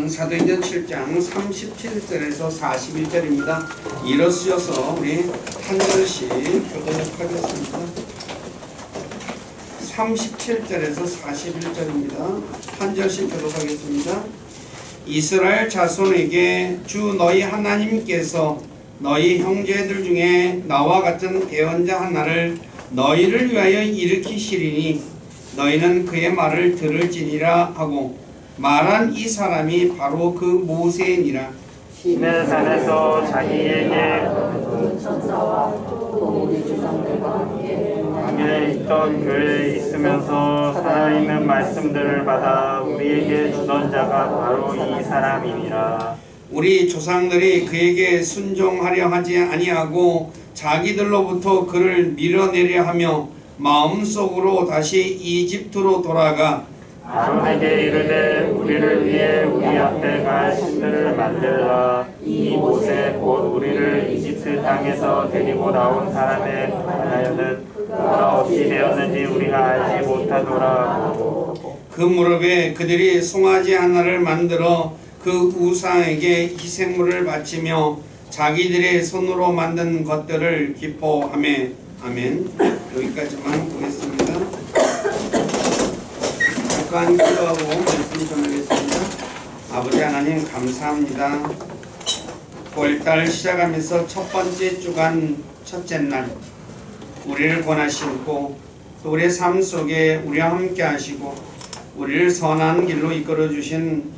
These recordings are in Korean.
사도행전 7장 37절에서 41절입니다. 일어서셔서 우리 한 절씩 교독 하겠습니다. 37절에서 41절입니다. 한 절씩 교독하겠습니다. 이스라엘 자손에게 주 너희 하나님께서 너희 형제들 중에 나와 같은 대언자 하나를 너희를 위하여 일으키시리니 너희는 그의 말을 들을지니라 하고 말한 이 사람이 바로 그 모세니라. 시내산에서 자기에게 당에 있던 교회에 있으면서 살아있는 말씀들을 받아 우리에게 주던 자가 바로 이 사람이니라. 우리 조상들이 그에게 순종하려 하지 아니하고 자기들로부터 그를 밀어내려 하며 마음속으로 다시 이집트로 돌아가 아론에게 이르되 우리를 위해 우리 앞에 갈 신들을 만들라. 이 모세 곧 우리를 이집트 땅에서 데리고 나온 사람에 관하여는 뭐가 어찌 되었는지 우리가 알지 못하노라. 그 무렵에 그들이 송아지 하나를 만들어 그 우상에게 희생물을 바치며 자기들의 손으로 만든 것들을 기뻐하며. 아멘. 여기까지만 보겠습니다. 잠깐 기도하고 말씀 전하겠습니다. 아버지 하나님 감사합니다. 9월달 시작하면서 첫 번째 주간 첫째 날 우리를 권하시고 또 우리의 삶 속에 우리와 함께 하시고 우리를 선한 길로 이끌어 주신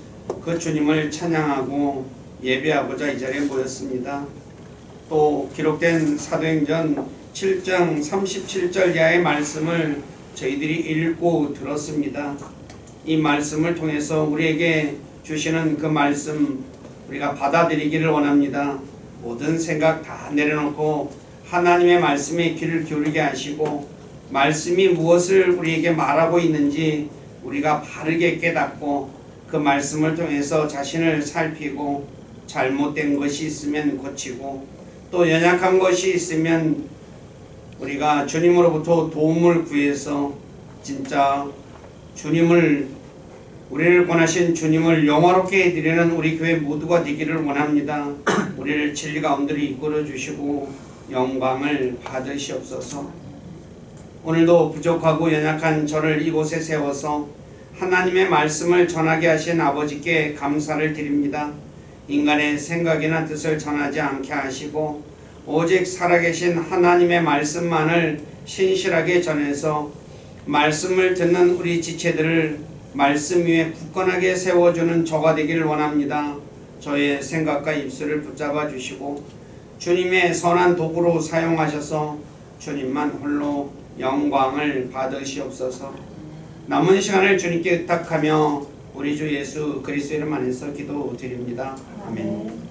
그 주님을 찬양하고 예배하고자 이 자리에 모였습니다. 또 기록된 사도행전 7장 37절 이하의 말씀을 저희들이 읽고 들었습니다. 이 말씀을 통해서 우리에게 주시는 그 말씀 우리가 받아들이기를 원합니다. 모든 생각 다 내려놓고 하나님의 말씀에 귀를 기울이게 하시고 말씀이 무엇을 우리에게 말하고 있는지 우리가 바르게 깨닫고 그 말씀을 통해서 자신을 살피고 잘못된 것이 있으면 고치고 또 연약한 것이 있으면 우리가 주님으로부터 도움을 구해서 진짜 우리를 권하신 주님을 영화롭게 해드리는 우리 교회 모두가 되기를 원합니다. 우리를 진리 가운데로 이끌어 주시고 영광을 받으시옵소서. 오늘도 부족하고 연약한 저를 이곳에 세워서 하나님의 말씀을 전하게 하신 아버지께 감사를 드립니다. 인간의 생각이나 뜻을 전하지 않게 하시고 오직 살아계신 하나님의 말씀만을 신실하게 전해서 말씀을 듣는 우리 지체들을 말씀 위에 굳건하게 세워주는 저가 되기를 원합니다. 저의 생각과 입술을 붙잡아 주시고 주님의 선한 도구로 사용하셔서 주님만 홀로 영광을 받으시옵소서. 남은 시간을 주님께 의탁하며 우리 주 예수 그리스도의 이름 안에서 기도드립니다. 아멘.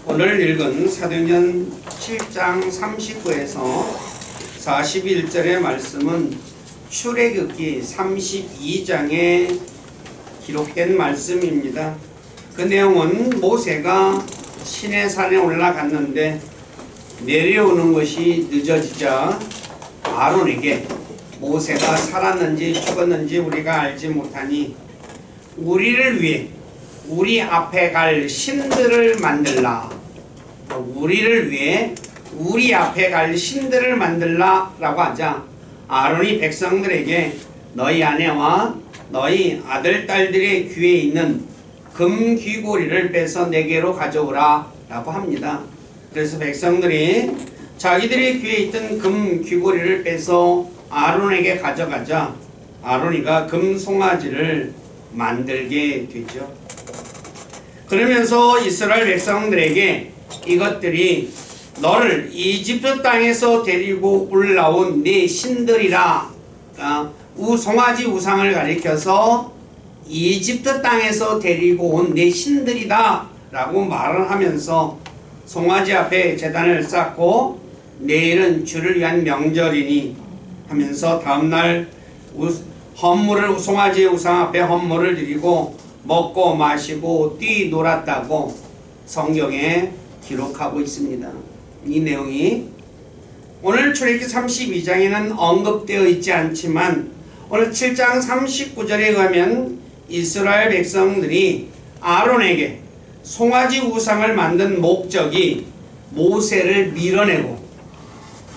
오늘 읽은 사도행전 7장 39에서 41절의 말씀은 출애굽기 32장에 기록된 말씀입니다. 그 내용은 모세가 시내산에 올라갔는데 내려오는 것이 늦어지자 아론에게 모세가 살았는지 죽었는지 우리가 알지 못하니 우리를 위해 우리 앞에 갈 신들을 만들라. 우리를 위해 우리 앞에 갈 신들을 만들라 라고 하자 아론이 백성들에게 너희 아내와 너희 아들 딸들의 귀에 있는 금 귀고리를 빼서 내게로 가져오라 라고 합니다. 그래서 백성들이 자기들의 귀에 있던 금 귀고리를 빼서 아론에게 가져가자 아론이가 금 송아지를 만들게 되죠. 그러면서 이스라엘 백성들에게 이것들이 너를 이집트 땅에서 데리고 올라온 네 신들이라. 송아지 우상을 가리켜서 이집트 땅에서 데리고 온 네 신들이다 라고 말을 하면서 송아지 앞에 제단을 쌓고 내일은 주를 위한 명절이니 하면서 다음날 송아지의 우상 앞에 헌물을 드리고 먹고 마시고 뛰놀았다고 성경에 기록하고 있습니다. 이 내용이 오늘 출애굽기 32장에는 언급되어 있지 않지만 오늘 7장 39절에 가면 이스라엘 백성들이 아론에게 송아지 우상을 만든 목적이 모세를 밀어내고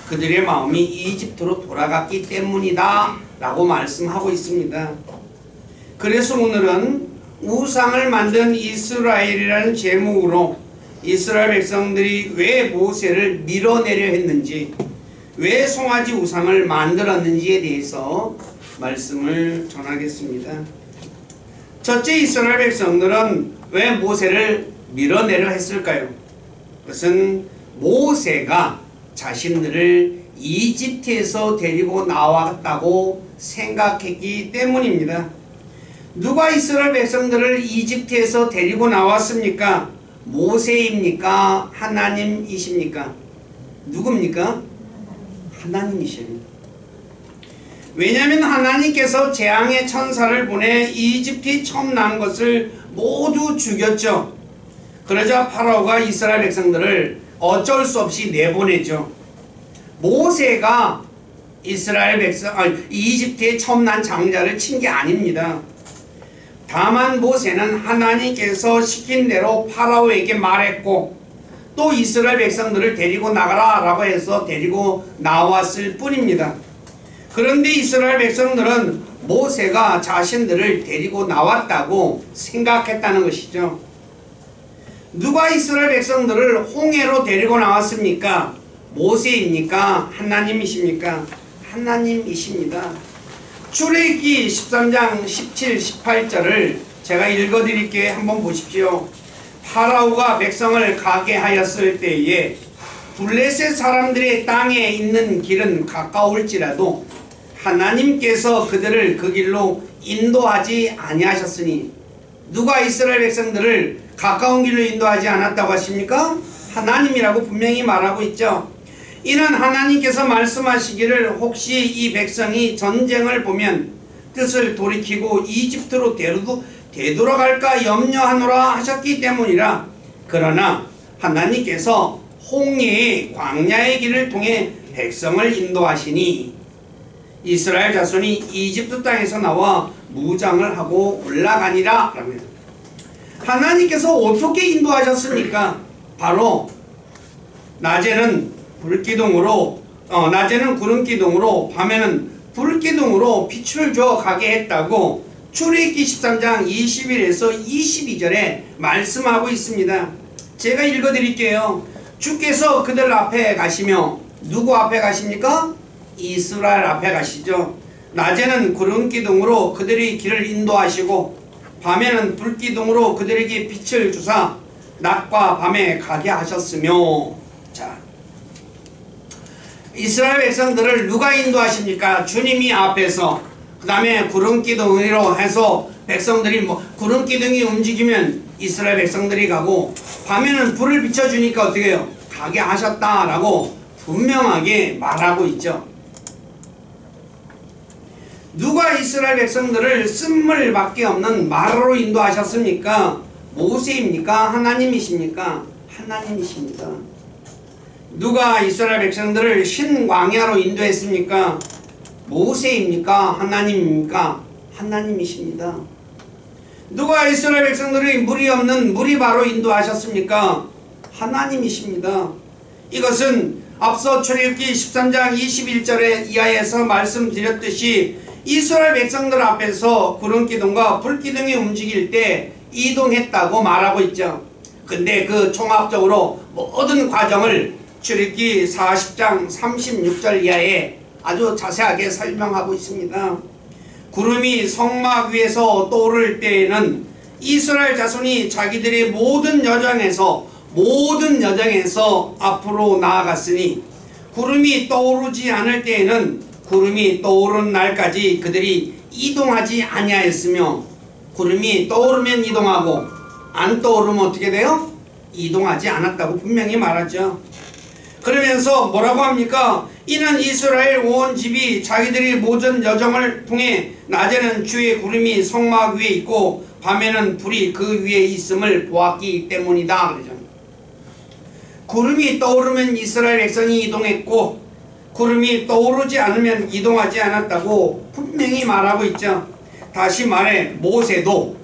그들의 마음이 이집트로 돌아갔기 때문이다 라고 말씀하고 있습니다. 그래서 오늘은 우상을 만든 이스라엘이라는 제목으로 이스라엘 백성들이 왜 모세를 밀어내려 했는지, 왜 송아지 우상을 만들었는지에 대해서 말씀을 전하겠습니다. 첫째, 이스라엘 백성들은 왜 모세를 밀어내려 했을까요? 그것은 모세가 자신들을 이집트에서 데리고 나왔다고 생각했기 때문입니다. 누가 이스라엘 백성들을 이집트에서 데리고 나왔습니까? 모세입니까? 하나님이십니까? 누굽니까? 하나님이십니다. 왜냐하면 하나님께서 재앙의 천사를 보내 이집트에 처음 난 것을 모두 죽였죠. 그러자 파라오가 이스라엘 백성들을 어쩔 수 없이 내보내죠. 모세가 이집트에 처음 난 장자를 친 게 아닙니다. 다만 모세는 하나님께서 시킨 대로 파라오에게 말했고 또 이스라엘 백성들을 데리고 나가라 라고 해서 데리고 나왔을 뿐입니다. 그런데 이스라엘 백성들은 모세가 자신들을 데리고 나왔다고 생각했다는 것이죠. 누가 이스라엘 백성들을 홍해로 데리고 나왔습니까? 모세입니까? 하나님이십니까? 하나님이십니다. 출애굽기 13장 17, 18절을 제가 읽어드릴게요. 한번 보십시오. 파라오가 백성을 가게 하였을 때에 블레셋 사람들의 땅에 있는 길은 가까울지라도 하나님께서 그들을 그 길로 인도하지 아니하셨으니, 누가 이스라엘 백성들을 가까운 길로 인도하지 않았다고 하십니까? 하나님이라고 분명히 말하고 있죠. 이는 하나님께서 말씀하시기를 혹시 이 백성이 전쟁을 보면 뜻을 돌이키고 이집트로 되돌아갈까 염려하노라 하셨기 때문이라. 그러나 하나님께서 홍해의 광야의 길을 통해 백성을 인도하시니 이스라엘 자손이 이집트 땅에서 나와 무장을 하고 올라가니라. 하나님께서 어떻게 인도하셨습니까? 바로 낮에는 구름기둥으로 밤에는 불기둥으로 빛을 줘 가게 했다고 출애굽기 13장 21에서 22절에 말씀하고 있습니다. 제가 읽어드릴게요. 주께서 그들 앞에 가시며, 누구 앞에 가십니까? 이스라엘 앞에 가시죠. 낮에는 구름기둥으로 그들의 길을 인도하시고 밤에는 불기둥으로 그들에게 빛을 주사 낮과 밤에 가게 하셨으며. 자, 이스라엘 백성들을 누가 인도하십니까? 주님이 앞에서, 그 다음에 구름기둥으로 해서 백성들이 구름기둥이 움직이면 이스라엘 백성들이 가고 밤에는 불을 비춰주니까 어떻게 해요? 가게 하셨다라고 분명하게 말하고 있죠. 누가 이스라엘 백성들을 쓴물밖에 없는 마루로 인도하셨습니까? 모세입니까? 하나님이십니까? 하나님이십니다. 누가 이스라엘 백성들을 신광야로 인도했습니까? 모세입니까? 하나님입니까? 하나님이십니다. 누가 이스라엘 백성들이 물이 없는 무리바로 인도하셨습니까? 하나님이십니다. 이것은 앞서 출애굽기 13장 21절에 이하에서 말씀드렸듯이 이스라엘 백성들 앞에서 구름기둥과 불기둥이 움직일 때 이동했다고 말하고 있죠. 근데 그 종합적으로 모든 과정을 출애굽기 40장 36절 이하에 아주 자세하게 설명하고 있습니다. 구름이 성막 위에서 떠오를 때에는 이스라엘 자손이 자기들의 모든 여정에서 앞으로 나아갔으니, 구름이 떠오르지 않을 때에는 구름이 떠오른 날까지 그들이 이동하지 아니하였으며, 구름이 떠오르면 이동하고 안 떠오르면 어떻게 돼요? 이동하지 않았다고 분명히 말하죠. 그러면서 뭐라고 합니까? 이는 이스라엘 온 집이 자기들이 모든 여정을 통해 낮에는 주의 구름이 성막 위에 있고 밤에는 불이 그 위에 있음을 보았기 때문이다. 그러죠. 구름이 떠오르면 이스라엘 백성이 이동했고 구름이 떠오르지 않으면 이동하지 않았다고 분명히 말하고 있죠. 다시 말해 모세도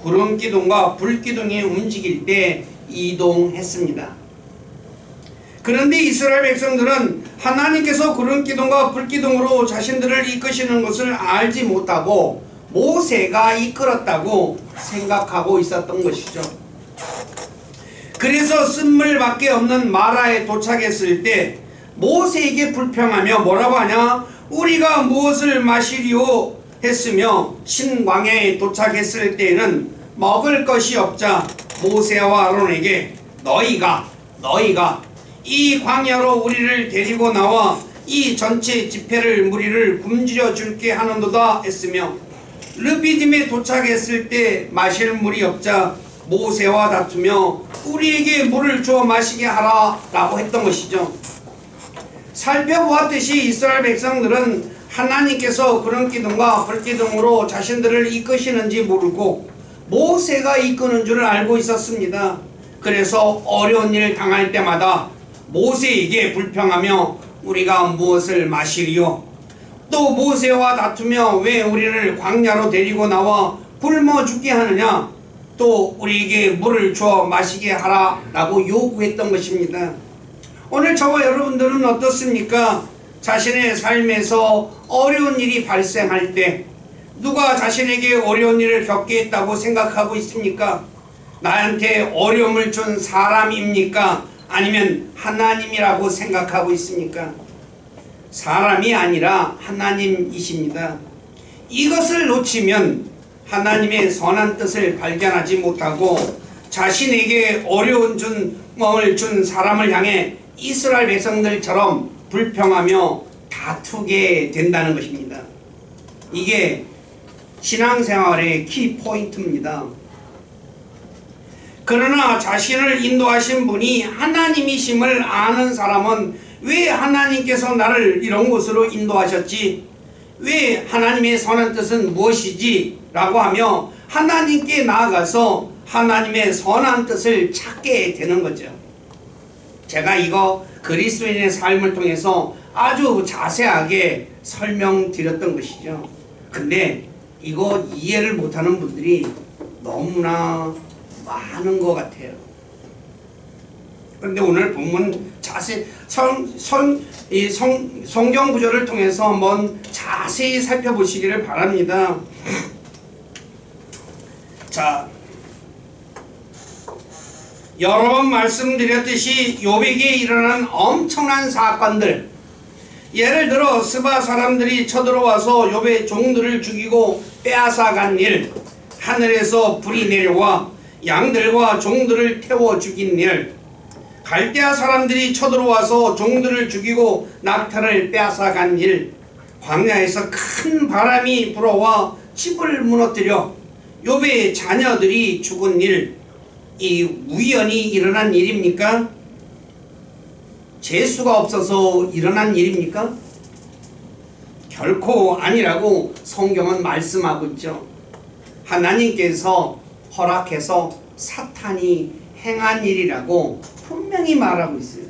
구름기둥과 불기둥이 움직일 때 이동했습니다. 그런데 이스라엘 백성들은 하나님께서 구름기둥과 불기둥으로 자신들을 이끄시는 것을 알지 못하고 모세가 이끌었다고 생각하고 있었던 것이죠. 그래서 쓴물밖에 없는 마라에 도착했을 때 모세에게 불평하며 뭐라고 하냐? 우리가 무엇을 마시리오 했으며 신광야에 도착했을 때에는 먹을 것이 없자 모세와 아론에게 너희가 이 광야로 우리를 데리고 나와 이 전체 지폐를 무리를 굶주려 줄게 하는도다 했으며 르비딤에 도착했을 때 마실 물이 없자 모세와 다투며 우리에게 물을 주어 마시게 하라 라고 했던 것이죠. 살펴보았듯이 이스라엘 백성들은 하나님께서 구름기둥과 불기둥으로 자신들을 이끄시는지 모르고 모세가 이끄는 줄 알고 있었습니다. 그래서 어려운 일을 당할 때마다 모세에게 불평하며 우리가 무엇을 마시리요? 또 모세와 다투며 왜 우리를 광야로 데리고 나와 굶어 죽게 하느냐? 또 우리에게 물을 주어 마시게 하라 라고 요구했던 것입니다. 오늘 저와 여러분들은 어떻습니까? 자신의 삶에서 어려운 일이 발생할 때 누가 자신에게 어려운 일을 겪게 했다고 생각하고 있습니까? 나한테 어려움을 준 사람입니까? 아니면 하나님이라고 생각하고 있습니까? 사람이 아니라 하나님이십니다. 이것을 놓치면 하나님의 선한 뜻을 발견하지 못하고 자신에게 어려움을 준 사람을 향해 이스라엘 백성들처럼 불평하며 다투게 된다는 것입니다. 이게 신앙생활의 키포인트입니다. 그러나 자신을 인도하신 분이 하나님이심을 아는 사람은 왜 하나님께서 나를 이런 곳으로 인도하셨지? 왜 하나님의 선한 뜻은 무엇이지? 라고 하며 하나님께 나아가서 하나님의 선한 뜻을 찾게 되는 거죠. 제가 이거 그리스도인의 삶을 통해서 아주 자세하게 설명드렸던 것이죠. 근데 이거 이해를 못하는 분들이 너무나 많은 것 같아요. 그런데 오늘 본문 자세히 성경 구절을 통해서 한번 자세히 살펴보시기를 바랍니다. 자, 여러 번 말씀드렸듯이 욥에게 일어난 엄청난 사건들, 예를 들어 스바 사람들이 쳐들어와서 욥의 종들을 죽이고 빼앗아간 일, 하늘에서 불이 내려와 양들과 종들을 태워 죽인 일, 갈대아 사람들이 쳐들어와서 종들을 죽이고 낙타를 빼앗아간 일, 광야에서 큰 바람이 불어와 집을 무너뜨려 욥의 자녀들이 죽은 일, 이 우연히 일어난 일입니까? 재수가 없어서 일어난 일입니까? 결코 아니라고 성경은 말씀하고 있죠. 하나님께서 허락해서 사탄이 행한 일이라고 분명히 말하고 있어요.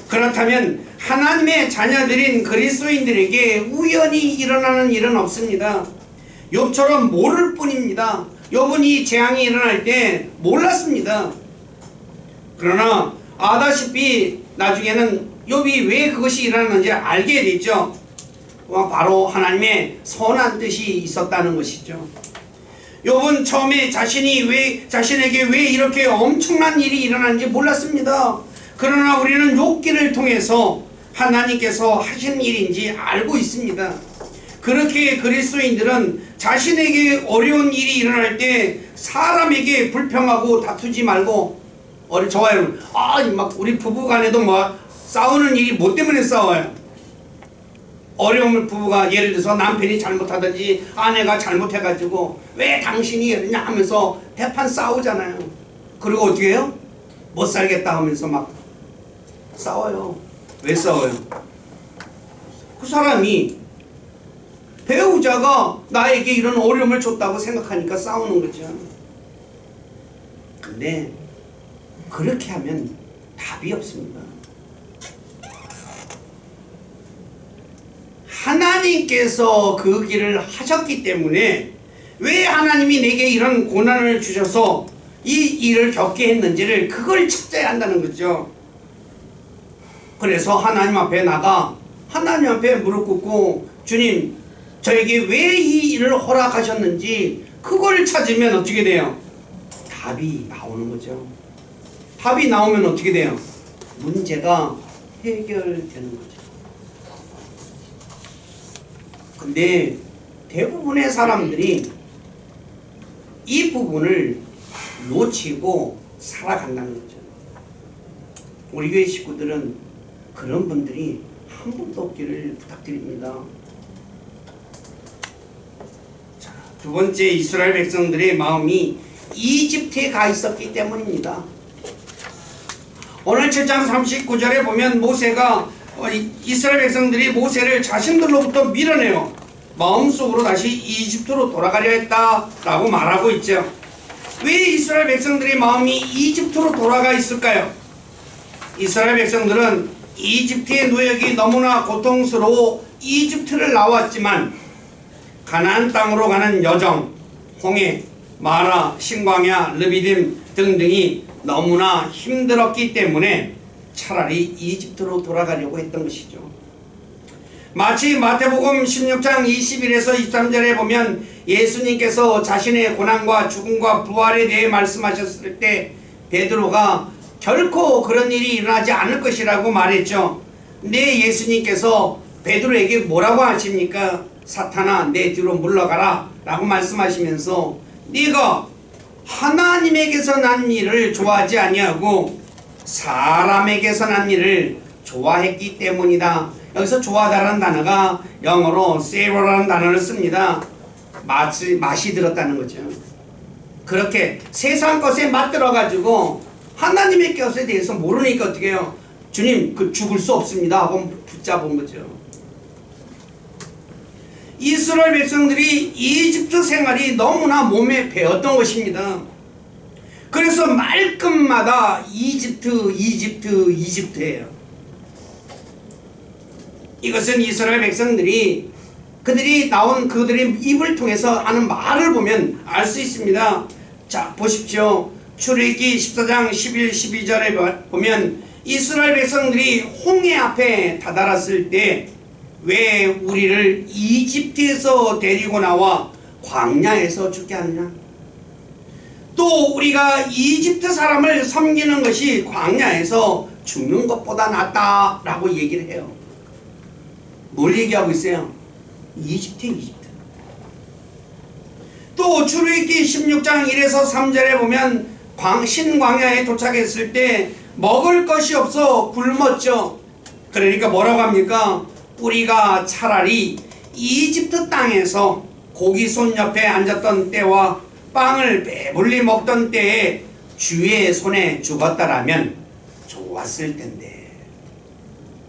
그렇다면 하나님의 자녀들인 그리스도인들에게 우연히 일어나는 일은 없습니다. 욥처럼 모를 뿐입니다. 욥은 이 재앙이 일어날 때 몰랐습니다. 그러나 아다시피 나중에는 욥이 왜 그것이 일어났는지 알게 되죠. 바로 하나님의 선한 뜻이 있었다는 것이죠. 욥은 처음에 자신에게 왜 이렇게 엄청난 일이 일어났는지 몰랐습니다. 그러나 우리는 욥기를 통해서 하나님께서 하신 일인지 알고 있습니다. 그렇게 그리스도인들은 자신에게 어려운 일이 일어날 때 사람에게 불평하고 다투지 말고, 저와 여러분, 우리 부부간에도 싸우는 일이 뭐 때문에 싸워요? 어려움을 부부가 예를 들어서 남편이 잘못하든지 아내가 잘못해가지고 왜 당신이 이러냐 하면서 대판 싸우잖아요. 그리고 어떻게 해요? 못 살겠다 하면서 막 싸워요. 왜 싸워요? 그 사람이 배우자가 나에게 이런 어려움을 줬다고 생각하니까 싸우는 거죠. 근데 그렇게 하면 답이 없습니다. 하나님께서 그 길을 하셨기 때문에 왜 하나님이 내게 이런 고난을 주셔서 이 일을 겪게 했는지를 그걸 찾아야 한다는 거죠. 그래서 하나님 앞에 나가 하나님 앞에 무릎 꿇고 주님 저에게 왜 이 일을 허락하셨는지 그걸 찾으면 어떻게 돼요? 답이 나오는 거죠. 답이 나오면 어떻게 돼요? 문제가 해결되는 거죠. 근데 대부분의 사람들이 이 부분을 놓치고 살아간다는 거죠. 우리 교회 식구들은 그런 분들이 한 분도 없기를 부탁드립니다. 자, 두 번째, 이스라엘 백성들의 마음이 이집트에 가 있었기 때문입니다. 오늘 7장 39절에 보면 모세가 이스라엘 백성들이 모세를 자신들로부터 밀어내어 마음속으로 다시 이집트로 돌아가려 했다라고 말하고 있죠. 왜 이스라엘 백성들의 마음이 이집트로 돌아가 있을까요? 이스라엘 백성들은 이집트의 노역이 너무나 고통스러워 이집트를 나왔지만 가나안 땅으로 가는 여정, 홍해, 마라, 신광야, 르비딤 등등이 너무나 힘들었기 때문에 차라리 이집트로 돌아가려고 했던 것이죠. 마치 마태복음 16장 21에서 23절에 보면 예수님께서 자신의 고난과 죽음과 부활에 대해 말씀하셨을 때 베드로가 결코 그런 일이 일어나지 않을 것이라고 말했죠. 근데 예수님께서 베드로에게 뭐라고 하십니까? 사탄아 내 뒤로 물러가라 라고 말씀하시면서 네가 하나님에게서 난 일을 좋아하지 아니하고 사람에게서 난 일을 좋아했기 때문이다. 여기서 좋아하다라는 단어가 영어로 savour라는 단어를 씁니다. 맛이 들었다는 거죠. 그렇게 세상 것에 맛들어가지고 하나님의 것에 대해서 모르니까 어떻게 해요? 주님 그 죽을 수 없습니다 하고 붙잡은 거죠. 이스라엘 백성들이 이집트 생활이 너무나 몸에 배었던 것입니다. 그래서 말끝마다 이집트예요. 이것은 이스라엘 백성들이 그들이 나온 그들의 입을 통해서 하는 말을 보면 알 수 있습니다. 자 보십시오. 출애굽기 14장 11, 12절에 보면 이스라엘 백성들이 홍해 앞에 다다랐을 때 왜 우리를 이집트에서 데리고 나와 광야에서 죽게 하느냐? 또 우리가 이집트 사람을 섬기는 것이 광야에서 죽는 것보다 낫다라고 얘기를 해요. 뭘 얘기하고 있어요? 이집트. 또 출애굽기 16장 1에서 3절에 보면 신광야에 도착했을 때 먹을 것이 없어 굶었죠. 그러니까 뭐라고 합니까? 우리가 차라리 이집트 땅에서 고기손 옆에 앉았던 때와 빵을 배불리 먹던 때에 주의 손에 죽었다라면 좋았을 텐데.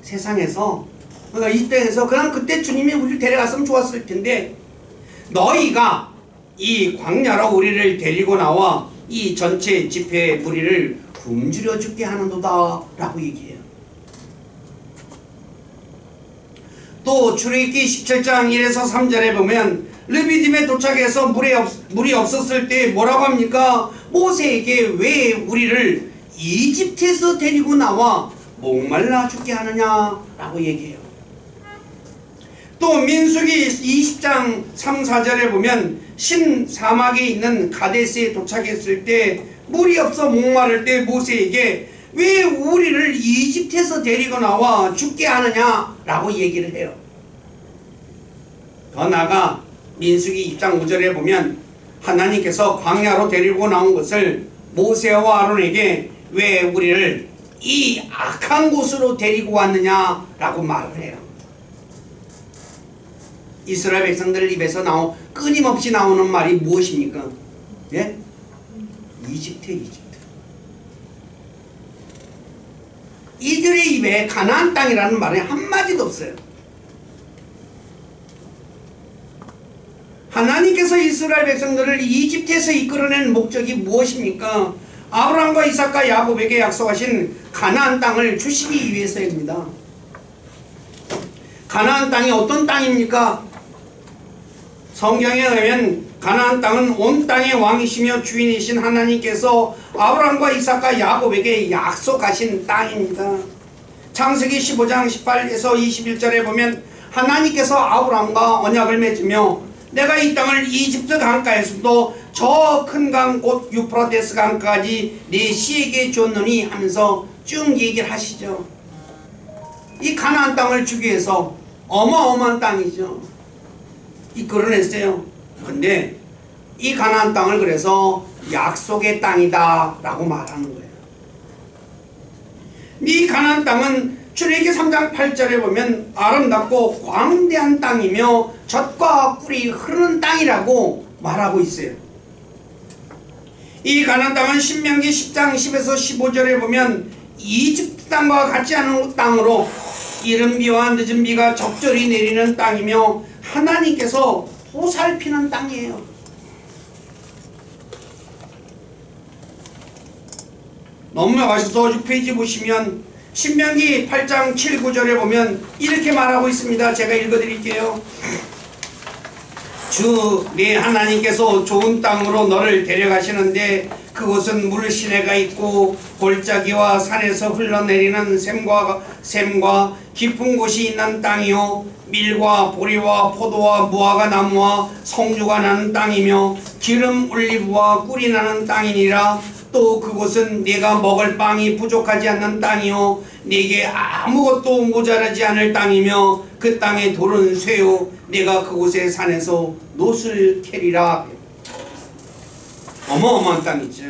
세상에서 그러니까 이 땅에서 그냥 그때 주님이 우리를 데려갔으면 좋았을 텐데 너희가 이 광야로 우리를 데리고 나와 이 전체 집회의 무리를 굶주려 죽게 하는도다 라고 얘기해요. 또 출애굽기 17장 1에서 3절에 보면 르비딤에 도착해서 물이 없었을 때 뭐라고 합니까? 모세에게 왜 우리를 이집트에서 데리고 나와 목말라 죽게 하느냐 라고 얘기해요. 또 민수기 20장 3, 4절에 보면 신 사막에 있는 가데스에 도착했을 때 물이 없어 목마를 때 모세에게 왜 우리를 이집트에서 데리고 나와 죽게 하느냐 라고 얘기를 해요. 더 나아가 민수기 2장 5절에 보면 하나님께서 광야로 데리고 나온 것을 모세와 아론에게 왜 우리를 이 악한 곳으로 데리고 왔느냐 라고 말을 해요. 이스라엘 백성들 입에서 끊임없이 나오는 말이 무엇입니까? 예? 이집트. 이들의 입에 가나안 땅이라는 말이 한마디도 없어요. 하나님께서 이스라엘 백성들을 이집트에서 이끌어낸 목적이 무엇입니까? 아브라함과 이삭과 야곱에게 약속하신 가나안 땅을 주시기 위해서입니다. 가나안 땅이 어떤 땅입니까? 성경에 의하면 가나안 땅은 온 땅의 왕이시며 주인이신 하나님께서 아브라함과 이삭과 야곱에게 약속하신 땅입니다. 창세기 15장 18에서 21절에 보면 하나님께서 아브라함과 언약을 맺으며 내가 이 땅을 이집트 강가에서도 저 큰 강 곧 유프라테스 강까지 네 씨에게 줬느니 하면서 쭉 얘기를 하시죠. 이 가나안 땅을 주기 위해서 어마어마한 땅이죠. 이끌어냈어요. 근데 이 가나안 땅을 그래서 약속의 땅이다 라고 말하는 거예요. 이 가나안 땅은 출애굽기 3장 8절에 보면 아름답고 광대한 땅이며 젖과 꿀이 흐르는 땅이라고 말하고 있어요. 이 가나안 땅은 신명기 10장 10에서 15절에 보면 이집트 땅과 같지 않은 땅으로 이른 비와 늦은 비가 적절히 내리는 땅이며 하나님께서 보살피는 땅이에요. 넘어가셔서 6페이지 보시면 신명기 8장 7, 9절에 보면 이렇게 말하고 있습니다. 제가 읽어드릴게요. 주 네 하나님께서 좋은 땅으로 너를 데려가시는데 그곳은 물 시내가 있고 골짜기와 산에서 흘러내리는 샘과 깊은 곳이 있는 땅이요 밀과 보리와 포도와 무화과 나무와 성주가 나는 땅이며 기름 올리브와 꿀이 나는 땅이니라. 또 그곳은 네가 먹을 빵이 부족하지 않는 땅이요 네게 아무것도 모자라지 않을 땅이며 그 땅의 돌은 쇠요 네가 그곳의 산에서 노을 캐리라. 어마어마한 땅이죠.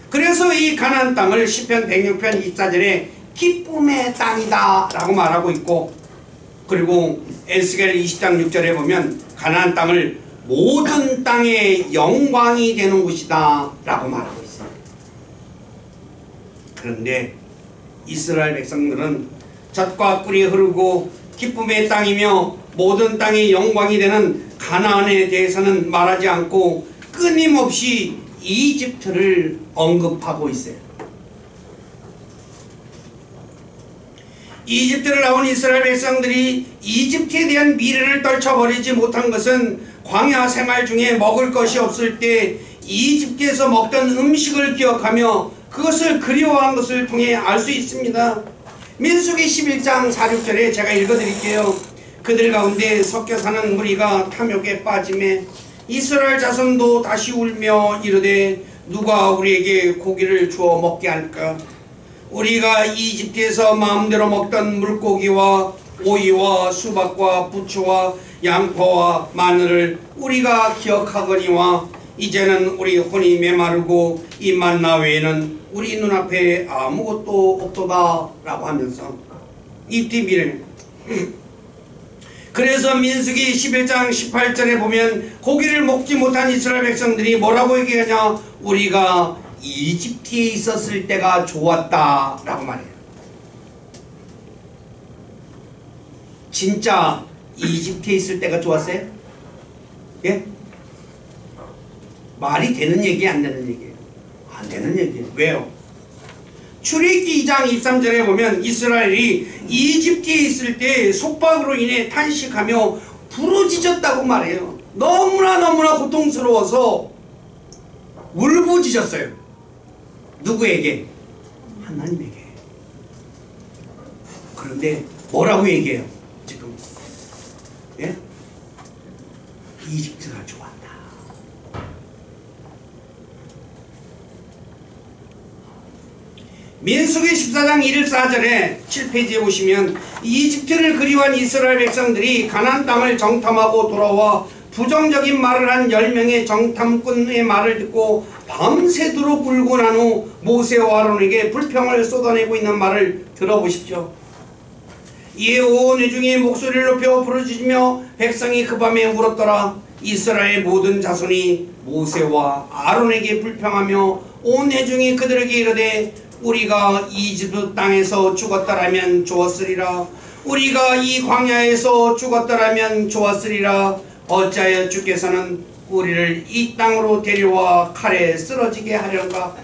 그래서 이 가나안 땅을 시편 106편 24절에 기쁨의 땅이다 라고 말하고 있고, 그리고 에스겔 20장 6절에 보면 가나안 땅을 모든 땅의 영광이 되는 곳이다 라고 말하고 있어요. 그런데 이스라엘 백성들은 젖과 꿀이 흐르고 기쁨의 땅이며 모든 땅의 영광이 되는 가나안에 대해서는 말하지 않고 끊임없이 이집트를 언급하고 있어요. 이집트를 나온 이스라엘 백성들이 이집트에 대한 미래를 떨쳐버리지 못한 것은 광야 생활 중에 먹을 것이 없을 때 이집트에서 먹던 음식을 기억하며 그것을 그리워한 것을 통해 알 수 있습니다. 민수기 11장 4, 6절에 제가 읽어드릴게요. 그들 가운데 섞여 사는 무리가 탐욕에 빠지매 이스라엘 자손도 다시 울며 이르되 누가 우리에게 고기를 주어 먹게 할까? 우리가 이집트에서 마음대로 먹던 물고기와 오이와 수박과 부추와 양파와 마늘을 우리가 기억하거니와 이제는 우리 혼이 메마르고 이 만나 외에는 우리 눈앞에 아무것도 없도다 라고 하면서 이집트미를 그래서 민수기 11장 18절에 보면 고기를 먹지 못한 이스라엘 백성들이 뭐라고 얘기하냐? 우리가 이집트에 있었을 때가 좋았다 라고 말해요. 진짜 이집트에 있을 때가 좋았어요? 예? 말이 되는 얘기 안 되는 얘기예요? 안 되는 얘기예요. 왜요? 출애굽기 2장 23절에 보면 이스라엘이 이집트에 있을 때 속박으로 인해 탄식하며 부르짖었다고 말해요. 너무나 고통스러워서 울부짖었어요. 누구에게? 하나님에게. 그런데 뭐라고 얘기해요? 지금 예? 이집트가 좋았다. 민수기 14장 1, 4절에 7페이지에 보시면 이집트를 그리워한 이스라엘 백성들이 가나안 땅을 정탐하고 돌아와 부정적인 말을 한 10명의 정탐꾼의 말을 듣고 밤새도록 울고 난 후 모세와 아론에게 불평을 쏟아내고 있는 말을 들어보십시오. 이에 온 회중이 목소리를 높여 부르짖으며 백성이 그 밤에 울었더라. 이스라엘 모든 자손이 모세와 아론에게 불평하며 온 회중이 그들에게 이르되 우리가 이집트 땅에서 죽었더라면 좋았으리라. 우리가 이 광야에서 죽었더라면 좋았으리라. 어찌하여 주께서는 우리를 이 땅으로 데려와 칼에 쓰러지게 하려는가?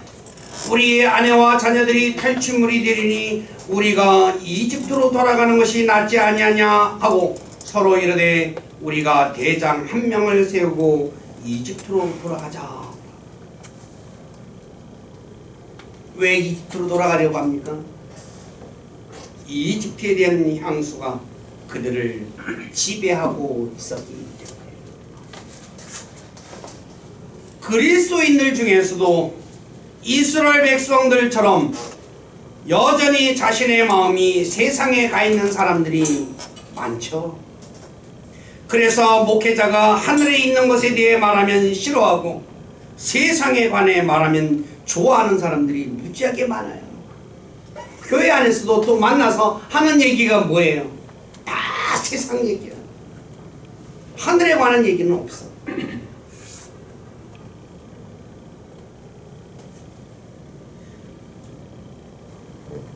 우리의 아내와 자녀들이 탈취물이 되리니 우리가 이집트로 돌아가는 것이 낫지 아니하냐 하고 서로 이르되 우리가 대장 한 명을 세우고 이집트로 돌아가자. 왜 이집트로 돌아가려고 합니까? 이집트에 대한 향수가 그들을 지배하고 있었기 때문에. 그리스도인들 중에서도 이스라엘 백성들처럼 여전히 자신의 마음이 세상에 가 있는 사람들이 많죠. 그래서 목회자가 하늘에 있는 것에 대해 말하면 싫어하고 세상에 관해 말하면 좋아하는 사람들이 무지하게 많아요. 교회 안에서도 또 만나서 하는 얘기가 뭐예요? 다 세상 얘기야. 하늘에 관한 얘기는 없어.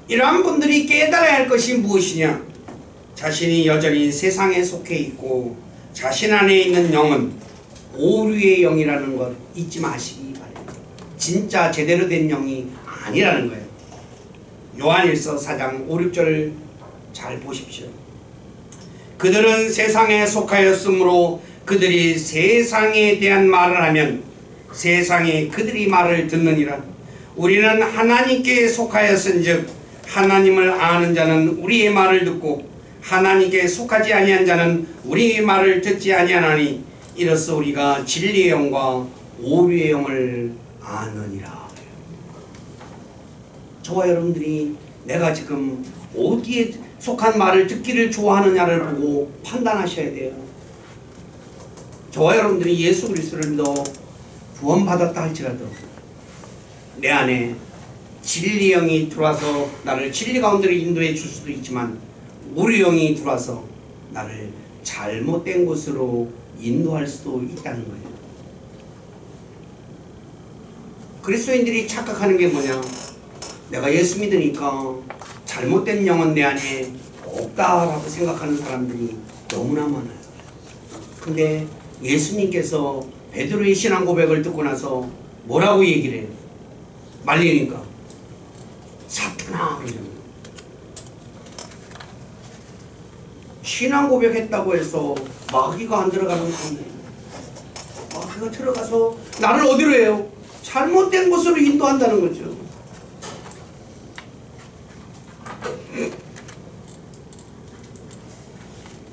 이러한 분들이 깨달아야 할 것이 무엇이냐? 자신이 여전히 세상에 속해 있고 자신 안에 있는 영은 오류의 영이라는 것 잊지 마시기 바랍니다. 진짜 제대로 된 영이 아니라는 거예요. 요한일서 4장 5, 6절 잘 보십시오. 그들은 세상에 속하였으므로 그들이 세상에 대한 말을 하면 세상에 그들이 말을 듣느니라. 우리는 하나님께 속하였은즉 하나님을 아는 자는 우리의 말을 듣고 하나님께 속하지 아니한 자는 우리의 말을 듣지 아니하나니 이로써 우리가 진리의 영과 오류의 영을 아느니라. 저와 여러분들이 내가 지금 어디에 속한 말을 듣기를 좋아하느냐를 보고 판단하셔야 돼요. 저와 여러분들이 예수 그리스도를 믿어 구원받았다 할지라도 내 안에 진리 영이 들어와서 나를 진리 가운데로 인도해 줄 수도 있지만 오류 영이 들어와서 나를 잘못된 곳으로 인도할 수도 있다는 거예요. 그리스도인들이 착각하는 게 뭐냐? 내가 예수 믿으니까 잘못된 영은 내 안에 없다라고 생각하는 사람들이 너무나 많아요. 근데 예수님께서 베드로의 신앙 고백을 듣고 나서 뭐라고 얘기를 해요? 말리니까 사탄아 그러잖아요. 신앙 고백했다고 해서 마귀가 안 들어가는 거 아니에요. 마귀가 들어가서 나를 어디로 해요? 잘못된 곳으로 인도한다는 거죠.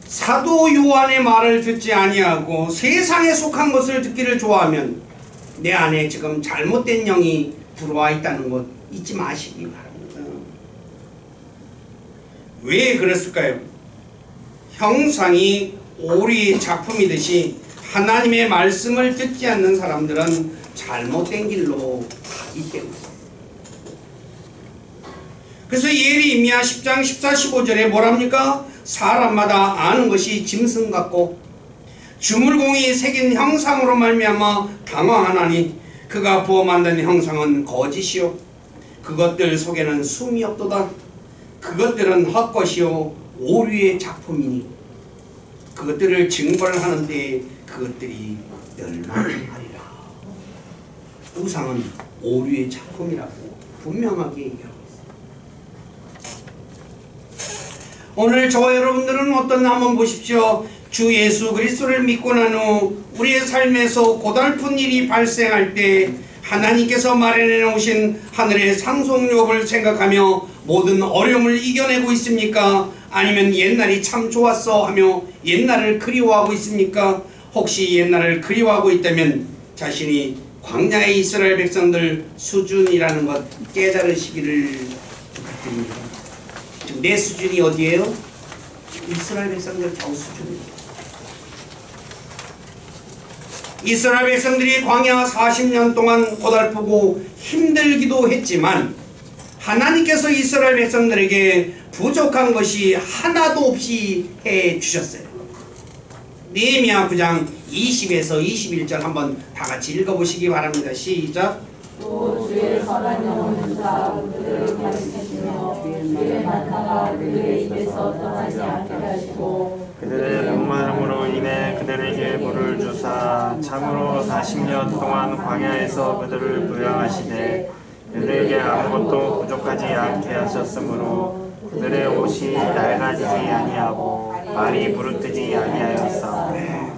사도 요한의 말을 듣지 아니하고 세상에 속한 것을 듣기를 좋아하면 내 안에 지금 잘못된 영이 들어와 있다는 것 잊지 마시기 바랍니다. 왜 그랬을까요? 형상이 오류의 작품이듯이 하나님의 말씀을 듣지 않는 사람들은 잘못된 길로 가기 때문에. 그래서 예레미야 10장 14, 15절에 뭐랍니까? 사람마다 아는 것이 짐승 같고 주물공이 새긴 형상으로 말미암아 당황하나니 그가 부어 만든 형상은 거짓이요 그것들 속에는 숨이 없도다. 그것들은 헛것이요 오류의 작품이니 그것들을 증거를 하는데 그것들이 멸망하리라. 우상은 오류의 작품이라고 분명하게 얘기합니다. 오늘 저와 여러분들은 어떤 한번 보십시오. 주 예수 그리스도를 믿고 난 후 우리의 삶에서 고달픈 일이 발생할 때 하나님께서 마련해 놓으신 하늘의 상속력을 생각하며 모든 어려움을 이겨내고 있습니까? 아니면 옛날이 참 좋았어 하며 옛날을 그리워하고 있습니까? 혹시 옛날을 그리워하고 있다면 자신이 광야의 이스라엘 백성들 수준이라는 것 깨달으시기를 부탁드립니다. 지금 내 수준이 어디예요? 이스라엘 백성들 겨우 수준입니다. 이스라엘 백성들이 광야 40년 동안 고달프고 힘들기도 했지만 하나님께서 이스라엘 백성들에게 부족한 것이 하나도 없이 해주셨어요. 느헤미야 9장 20에서 21절 한번 다같이 읽어보시기 바랍니다. 시작. 또 주의 선한 영은 그들을 가르치시며 주의 만나가 그들의 입에서 떠나지 않게 하시고 그들의 목마름으로 인해 그들에게 물을 주사 참으로 40년 동안 광야에서 그들을 부양하시되 그들에게 아무것도 부족하지 않게 하셨으므로 그들의 옷이 낡아지지 아니하고 말이 무르뜨지 아니하였사. 네.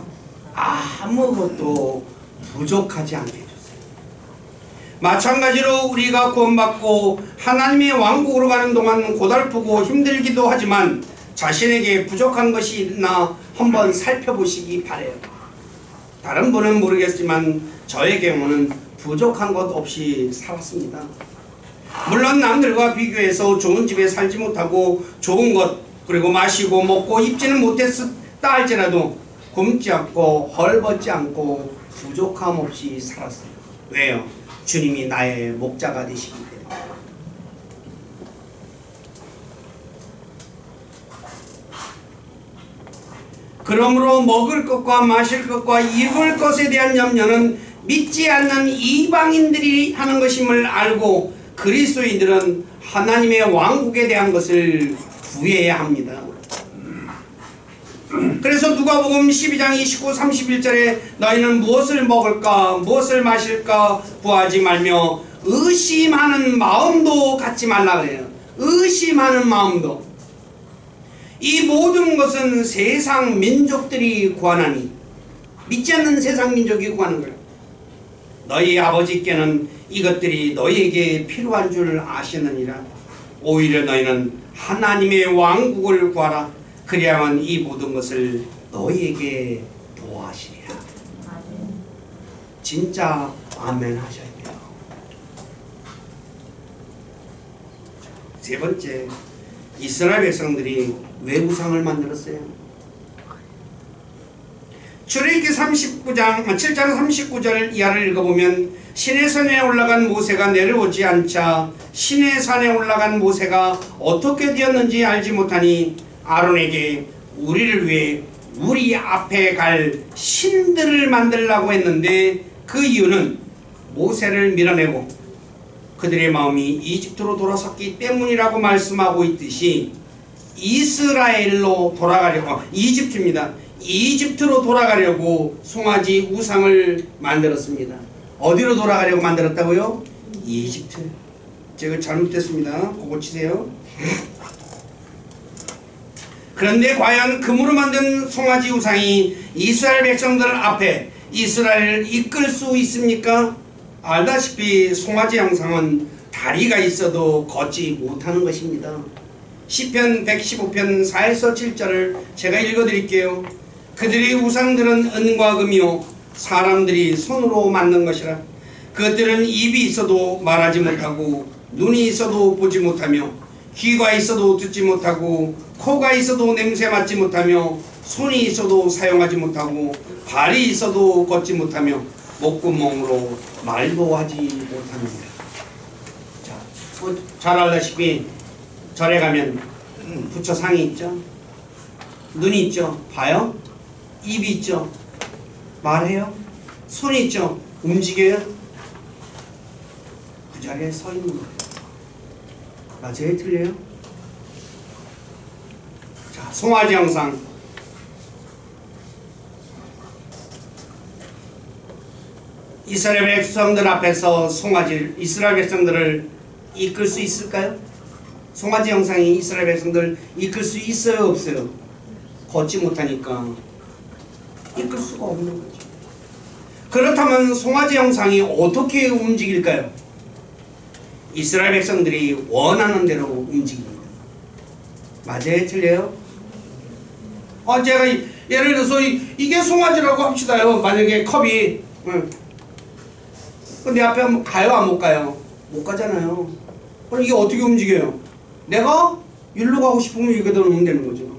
아무것도 부족하지 않게 해줬어요. 마찬가지로 우리가 구원받고 하나님의 왕국으로 가는 동안 고달프고 힘들기도 하지만 자신에게 부족한 것이 있나 한번 살펴보시기 바래요. 다른 분은 모르겠지만 저의 경우는 부족한 것 없이 살았습니다. 물론 남들과 비교해서 좋은 집에 살지 못하고 좋은 것 그리고 마시고 먹고 입지는 못했다 할지라도 굶지 않고 헐벗지 않고 부족함 없이 살았어요. 왜요? 주님이 나의 목자가 되시기 때문에. 그러므로 먹을 것과 마실 것과 입을 것에 대한 염려는 믿지 않는 이방인들이 하는 것임을 알고 그리스도인들은 하나님의 왕국에 대한 것을 구해야 합니다. 그래서 누가복음 12장 29, 31절에 너희는 무엇을 먹을까 무엇을 마실까 구하지 말며 의심하는 마음도 갖지 말라 그래요. 의심하는 마음도. 이 모든 것은 세상 민족들이 구하나니 믿지 않는 세상 민족이 구하는 거예요. 너희 아버지께는 이것들이 너희에게 필요한 줄 아시느니라. 오히려 너희는 하나님의 왕국을 구하라. 그래야만 이 모든 것을 너희에게 도와하시리라. 진짜 아멘 하셔야 돼요. 세 번째, 이스라엘 백성들이 왜 우상을 만들었어요? 출애굽기 7장 39절 이하를 읽어보면 시내산에 올라간 모세가 내려오지 않자 시내산에 올라간 모세가 어떻게 되었는지 알지 못하니 아론에게 우리를 위해 우리 앞에 갈 신들을 만들라고 했는데 그 이유는 모세를 밀어내고 그들의 마음이 이집트로 돌아섰기 때문이라고 말씀하고 있듯이 이스라엘로 돌아가려고 이집트입니다. 이집트로 돌아가려고 송아지 우상을 만들었습니다. 어디로 돌아가려고 만들었다고요? 이집트. 제가 잘못됐습니다. 그거 치세요. 그런데 과연 금으로 만든 송아지 우상이 이스라엘 백성들 앞에 이스라엘을 이끌 수 있습니까? 알다시피 송아지 형상은 다리가 있어도 걷지 못하는 것입니다. 시편 115편 4에서 7절을 제가 읽어드릴게요. 그들의 우상들은 은과 금이요 사람들이 손으로 만든 것이라. 그들은 입이 있어도 말하지 못하고 눈이 있어도 보지 못하며 귀가 있어도 듣지 못하고 코가 있어도 냄새 맡지 못하며 손이 있어도 사용하지 못하고 발이 있어도 걷지 못하며 목구멍으로 말도 하지 못합니다. 자, 잘 알다시피 절에 가면 부처 상이 있죠. 눈이 있죠. 봐요. 입이 있죠. 말해요. 손이 있죠. 움직여요. 그 자리에 서 있는 거예요. 맞아요? 틀려요? 자, 송아지 형상. 이스라엘 백성들 앞에서 이스라엘 백성들을 이끌 수 있을까요? 송아지 형상이 이스라엘 백성들 이끌 수 있어요? 없어요? 걷지 못하니까 이끌 수가 없는 거죠. 그렇다면 송아지 형상이 어떻게 움직일까요? 이스라엘 백성들이 원하는 대로 움직입니다. 맞아요? 틀려요? 제가 예를 들어서 이게 송아지라고 합시다요. 만약에 컵이 내 앞에 한번 가요? 안 못 가요? 못 가잖아요. 그럼 이게 어떻게 움직여요? 내가 일로 가고 싶으면 이렇게 들어오면 되는 거죠.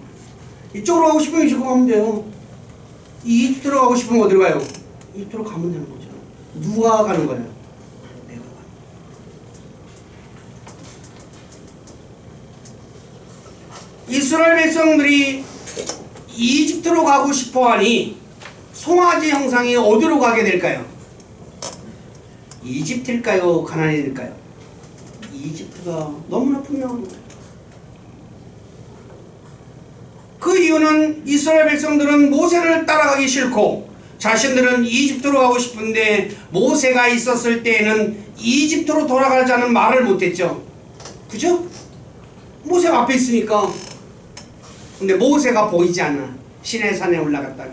이쪽으로 가고 싶으면 이쪽으로 가면 돼요. 이쪽으로 가고 싶으면 어디로 가요? 이쪽으로 가면 되는 거죠. 누가 가는 거예요? 내가 가는 거예요. 이스라엘 백성들이 이집트로 가고 싶어하니 송아지 형상이 어디로 가게 될까요? 이집트일까요? 가나안일까요? 이집트가 너무나 분명한 거예요. 그 이유는 이스라엘 백성들은 모세를 따라가기 싫고 자신들은 이집트로 가고 싶은데 모세가 있었을 때에는 이집트로 돌아가자는 말을 못했죠. 그죠? 모세가 앞에 있으니까. 근데 모세가 보이지 않아. 시내산에 올라갔다가.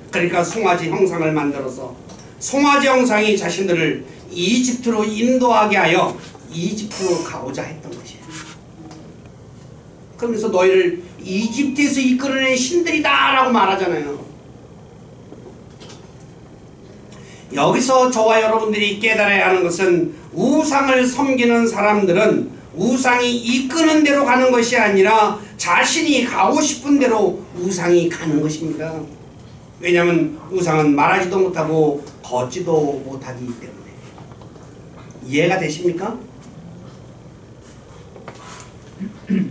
그러니까 송아지 형상을 만들어서 송아지 형상이 자신들을 이집트로 인도하게 하여 이집트로 가고자 했던 것이에요. 그러면서 너희를 이집트에서 이끌어낸 신들이다 라고 말하잖아요. 여기서 저와 여러분들이 깨달아야 하는 것은 우상을 섬기는 사람들은 우상이 이끄는 대로 가는 것이 아니라 자신이 가고 싶은 대로 우상이 가는 것입니다. 왜냐하면 우상은 말하지도 못하고 걷지도 못하기 때문에. 이해가 되십니까?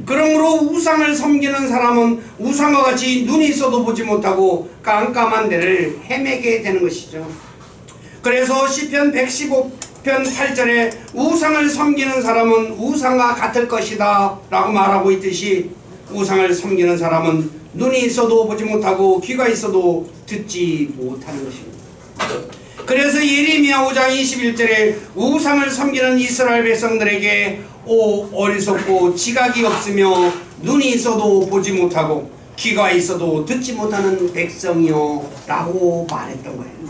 그러므로 우상을 섬기는 사람은 우상과 같이 눈이 있어도 보지 못하고 깜깜한 데를 헤매게 되는 것이죠. 그래서 시편 115편 8절에 우상을 섬기는 사람은 우상과 같을 것이다 라고 말하고 있듯이 우상을 섬기는 사람은 눈이 있어도 보지 못하고 귀가 있어도 듣지 못하는 것입니다. 그래서 예레미야 5장 21절에 우상을 섬기는 이스라엘 백성들에게 오 어리석고 지각이 없으며 눈이 있어도 보지 못하고 귀가 있어도 듣지 못하는 백성이요 라고 말했던 거예요.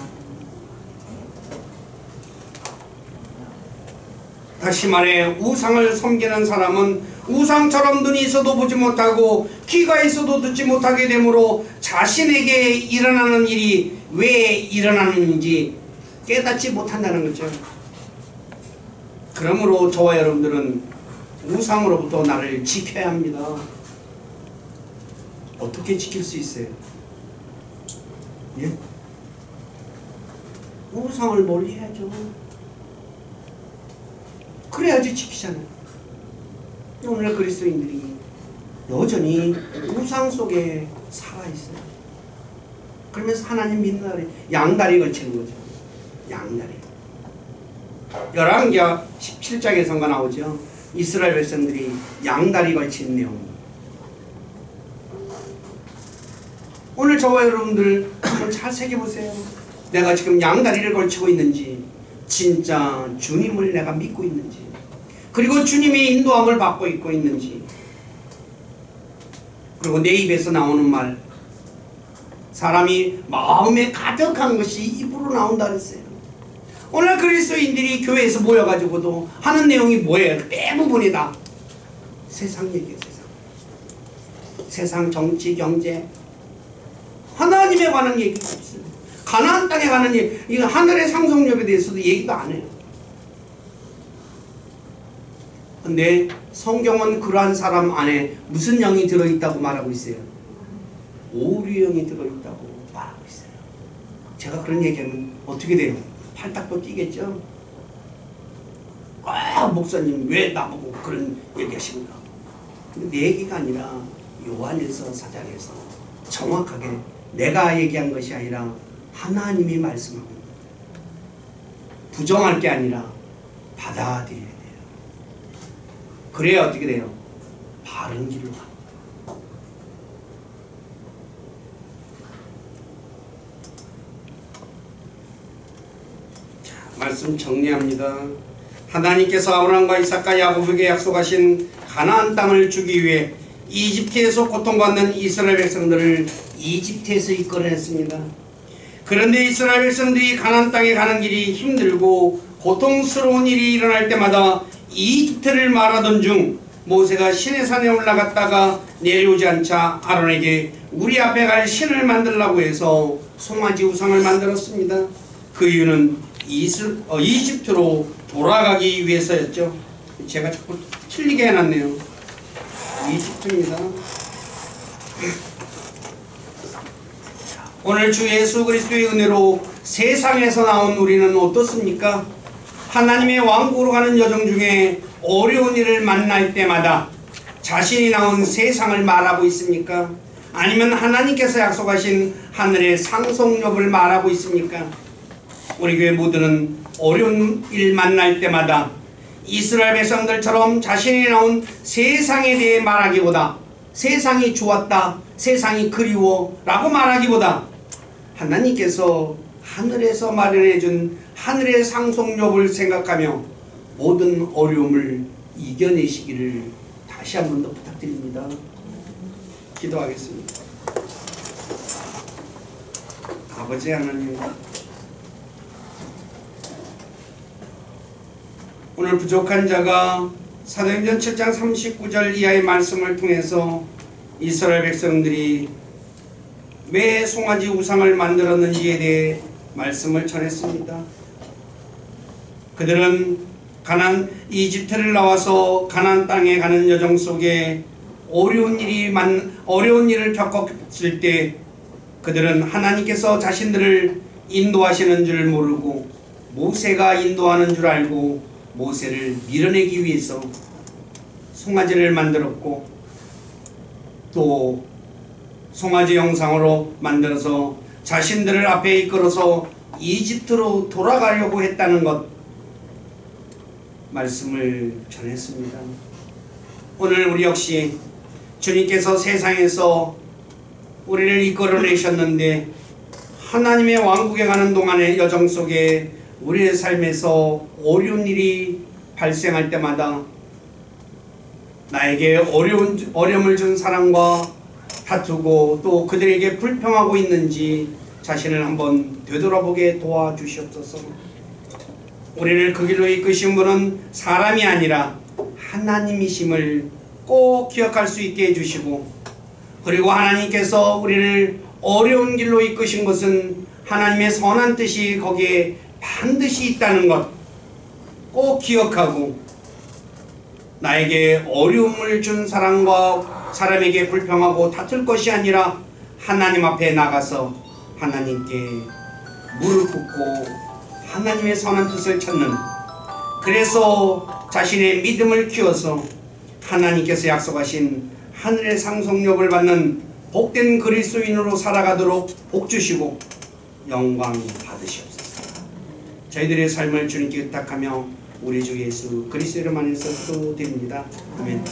다시 말해 우상을 섬기는 사람은 우상처럼 눈이 있어도 보지 못하고 귀가 있어도 듣지 못하게 되므로 자신에게 일어나는 일이 왜 일어나는지 깨닫지 못한다는 거죠. 그러므로 저와 여러분들은 우상으로부터 나를 지켜야 합니다. 어떻게 지킬 수 있어요? 예? 우상을 멀리 해야죠. 그래야지 지키잖아요. 오늘 그리스도인들이 여전히 우상 속에 살아있어요. 그러면서 하나님 믿는 날에 양다리 걸치는 거죠. 양다리. 열왕기하 17장에선가 나오죠. 이스라엘 백성들이 양다리 걸친 내용. 오늘 저와 여러분들 한번 잘 새겨보세요. 내가 지금 양다리를 걸치고 있는지, 진짜 주님을 내가 믿고 있는지, 그리고 주님의 인도함을 받고 있고 있는지, 그리고 내 입에서 나오는 말, 사람이 마음에 가득한 것이 입으로 나온다 그랬어요. 오늘 그리스도인들이 교회에서 모여가지고도 하는 내용이 뭐예요? 대부분이 다 세상 얘기예요. 세상 정치, 경제, 하나님에 관한 얘기가 없어요. 가나안 땅에 가는 얘기, 이거 하늘의 상속력에 대해서도 얘기도 안 해요. 근데 성경은 그러한 사람 안에 무슨 영이 들어있다고 말하고 있어요? 오류 영이 들어있다고 말하고 있어요. 제가 그런 얘기하면 어떻게 돼요? 팔딱도 뛰겠죠? 아, 목사님 왜 나보고 그런 얘기하십니까? 근데 내 얘기가 아니라 요한일서 4장에서 정확하게 내가 얘기한 것이 아니라 하나님이 말씀하고 있는 거예요. 부정할 게 아니라 받아들여야 돼요. 그래야 어떻게 돼요? 바른 길로 갑니다. 자, 말씀 정리합니다. 하나님께서 아브라함과 이삭과 야곱에게 약속하신 가나안 땅을 주기 위해 이집트에서 고통받는 이스라엘 백성들을 이집트에서 이끌어냈습니다. 그런데 이스라엘 백성들이 가나안 땅에 가는 길이 힘들고 고통스러운 일이 일어날 때마다 이집트를 말하던 중 모세가 시내산에 올라갔다가 내려오지 않자 아론에게 우리 앞에 갈 신을 만들라고 해서 송아지 우상을 만들었습니다. 그 이유는 이집트로 돌아가기 위해서였죠. 제가 자꾸 틀리게 해놨네요. 이집트입니다. 오늘 주 예수 그리스도의 은혜로 세상에서 나온 우리는 어떻습니까? 하나님의 왕국으로 가는 여정 중에 어려운 일을 만날 때마다 자신이 나온 세상을 말하고 있습니까? 아니면 하나님께서 약속하신 하늘의 상속력을 말하고 있습니까? 우리 교회 모두는 어려운 일 만날 때마다 이스라엘 백성들처럼 자신이 나온 세상에 대해 말하기보다 세상이 좋았다, 세상이 그리워 라고 말하기보다 하나님께서 하늘에서 마련해준 하늘의 상속력을 생각하며 모든 어려움을 이겨내시기를 다시 한 번 더 부탁드립니다. 기도하겠습니다. 아버지 하나님, 오늘 부족한 자가 사도행전 7장 39절 이하의 말씀을 통해서 이스라엘 백성들이 왜 송아지 우상을 만들었는지에 대해 말씀을 전했습니다. 그들은 이집트를 나와서 가나안 땅에 가는 여정 속에 어려운 일을 겪었을 때 그들은 하나님께서 자신들을 인도하시는 줄 모르고 모세가 인도하는 줄 알고 모세를 밀어내기 위해서 송아지를 만들었고 또 송아지 형상으로 만들어서 자신들을 앞에 이끌어서 이집트로 돌아가려고 했다는 것 말씀을 전했습니다. 오늘 우리 역시 주님께서 세상에서 우리를 이끌어내셨는데 하나님의 왕국에 가는 동안의 여정 속에 우리의 삶에서 어려운 일이 발생할 때마다 나에게 어려움을 준 사람과 다투고 또 그들에게 불평하고 있는지 자신을 한번 되돌아보게 도와주시옵소서. 우리를 그 길로 이끄신 분은 사람이 아니라 하나님이심을 꼭 기억할 수 있게 해주시고, 그리고 하나님께서 우리를 어려운 길로 이끄신 것은 하나님의 선한 뜻이 거기에 반드시 있다는 것 꼭 기억하고, 나에게 어려움을 준 사람에게 불평하고 다툴 것이 아니라 하나님 앞에 나가서 하나님께 무릎 꿇고 하나님의 선한 뜻을 찾는, 그래서 자신의 믿음을 키워서 하나님께서 약속하신 하늘의 상속력을 받는 복된 그리스도인으로 살아가도록 복 주시고 영광 받으시옵소서. 저희들의 삶을 주님께 의탁하며 우리 주 예수 그리스도 이름 안에서 기도드립니다. 아멘.